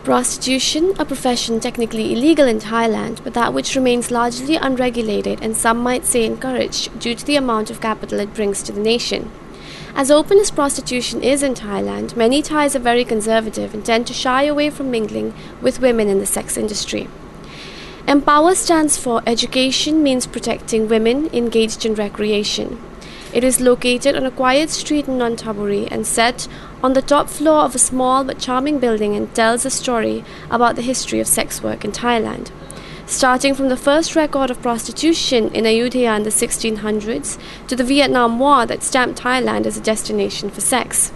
Prostitution, a profession technically illegal in Thailand, but that which remains largely unregulated and some might say encouraged due to the amount of capital it brings to the nation. As open as prostitution is in Thailand, many Thais are very conservative and tend to shy away from mingling with women in the sex industry. Empower stands for Education means protecting women engaged in recreation. It is located on a quiet street in Nonthaburi and set on the top floor of a small but charming building and tells a story about the history of sex work in Thailand. Starting from the first record of prostitution in Ayutthaya in the 1600s to the Vietnam War that stamped Thailand as a destination for sex.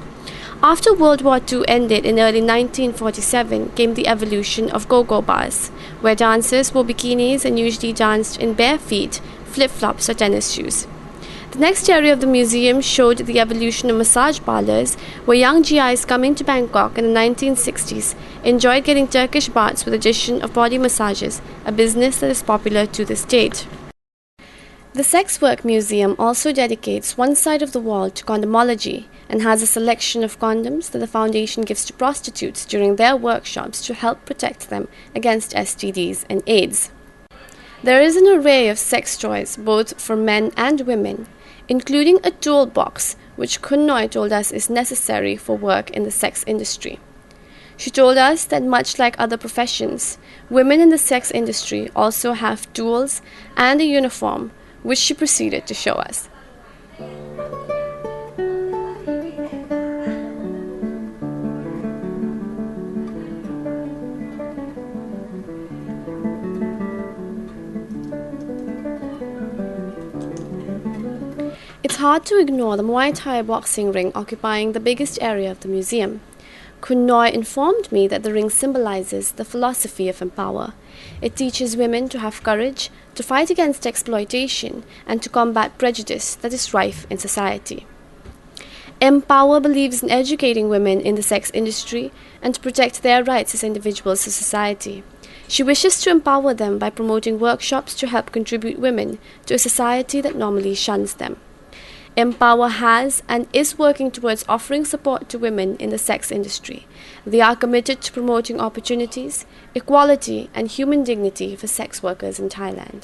After World War II ended in early 1947 came the evolution of go-go bars, where dancers wore bikinis and usually danced in bare feet, flip-flops or tennis shoes. The next area of the museum showed the evolution of massage parlors, where young GIs coming to Bangkok in the 1960s enjoyed getting Turkish baths with addition of body massages, a business that is popular to this date. The Sex Work Museum also dedicates one side of the wall to condomology and has a selection of condoms that the foundation gives to prostitutes during their workshops to help protect them against STDs and AIDS. There is an array of sex toys both for men and women, including a toolbox which Khun Noi told us is necessary for work in the sex industry. She told us that much like other professions, women in the sex industry also have tools and a uniform, which she proceeded to show us. It's hard to ignore the Muay Thai boxing ring occupying the biggest area of the museum. Khun Noi informed me that the ring symbolizes the philosophy of Empower. It teaches women to have courage, to fight against exploitation, and to combat prejudice that is rife in society. Empower believes in educating women in the sex industry and to protect their rights as individuals to society. She wishes to empower them by promoting workshops to help contribute women to a society that normally shuns them. Empower has and is working towards offering support to women in the sex industry. They are committed to promoting opportunities, equality, and human dignity for sex workers in Thailand.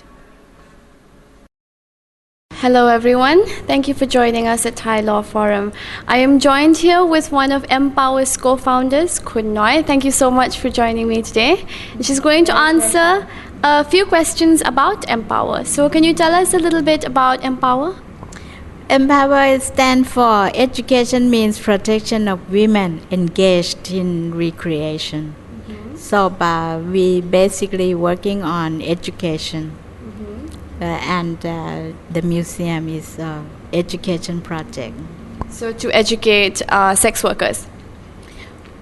Hello everyone, thank you for joining us at ThaiLawForum. I am joined here with one of Empower's co-founders, Khun Noi. Thank you so much for joining me today. And she's going to answer a few questions about Empower. So can you tell us a little bit about Empower? Empower stands for Education means protection of women engaged in recreation. So we basically working on education. And the museum is education project. So to educate sex workers?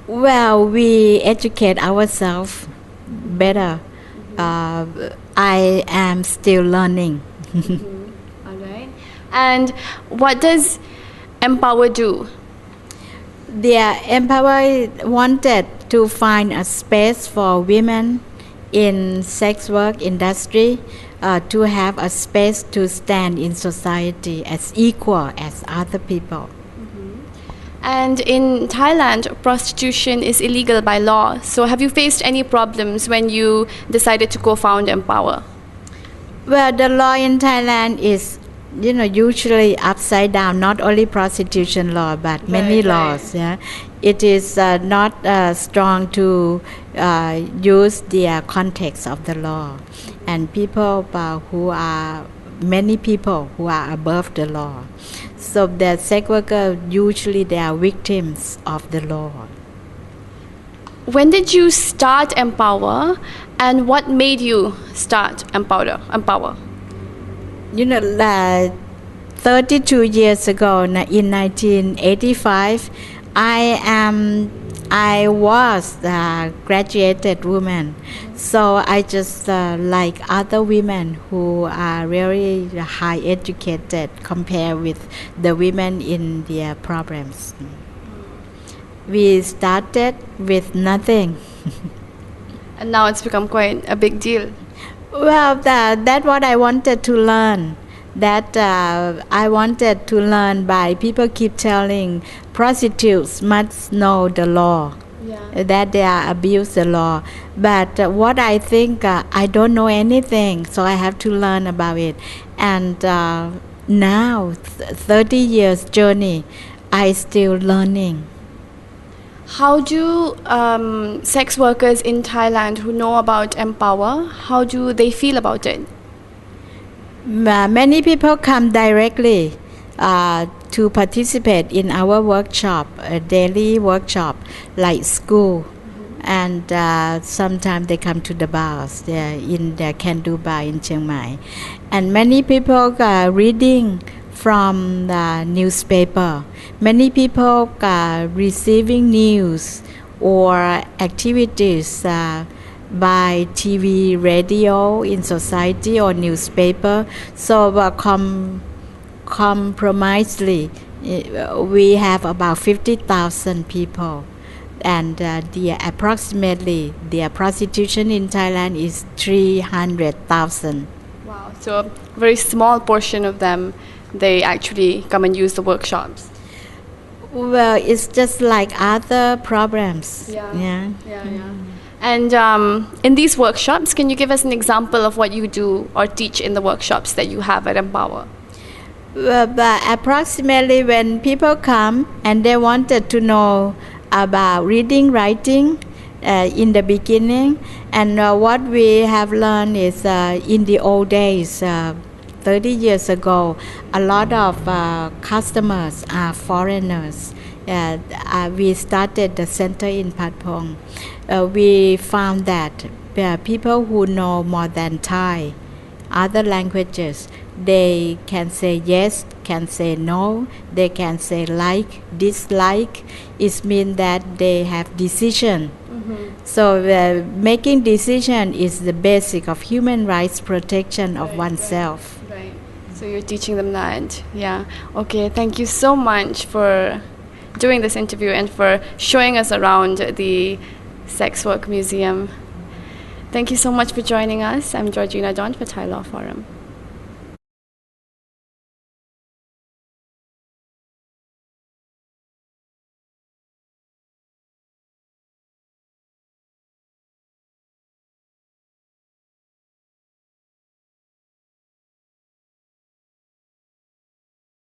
Well, we educate ourselves better. I am still learning. All right. And what does Empower do? The Empower wanted to find a space for women in sex work industry to have a space to stand in society as equal as other people. And in Thailand, prostitution is illegal by law. So have you faced any problems when you decided to co-found Empower? Well, the law in Thailand is, usually upside down. Not only prostitution law, but many laws. Yeah, it is not strong to use the context of the law, and many people who are above the law. So the sex workers usually they are victims of the law. When did you start Empower, and what made you start Empower? 32 years ago, in 1985, I was a graduated woman, so I just like other women who are very high educated compared with the women in their programs. We started with nothing. And now it's become quite a big deal. Well, that's what I wanted to learn. I wanted to learn by people keep telling prostitutes must know the law. Yeah. that they are abuse the law. But what I think, I don't know anything, so I have to learn about it. And now, 30 years journey, I still learning. How do sex workers in Thailand who know about Empower, how do they feel about it? Many people come directly to participate in our workshop, a daily workshop like school. And sometimes they come to the bars in the Can-Do bar in Chiang Mai. And many people are reading from the newspaper. Many people are receiving news or activities by TV, radio, in society or newspaper. So compromisely, we have about 50,000 people. And approximately the prostitution in Thailand is 300,000. Wow, so a very small portion of them, they actually come and use the workshops. Well, it's just like other problems. Yeah. And in these workshops, can you give us an example of what you do or teach in the workshops that you have at Empower? Well, but approximately when people come and they wanted to know about reading, writing in the beginning, and what we have learned is in the old days, 30 years ago, a lot of customers are foreigners. We started the center in Pat Pong. We found that people who know more than Thai, other languages, they can say yes, can say no, they can say like, dislike. It means that they have decision. So making decision is the basic of human rights protection of oneself. Right. So you're teaching them that. Yeah. Okay. Thank you so much for doing this interview and for showing us around the Sex Work Museum. Thank you so much for joining us. I'm Georgina Don for ThaiLawForum.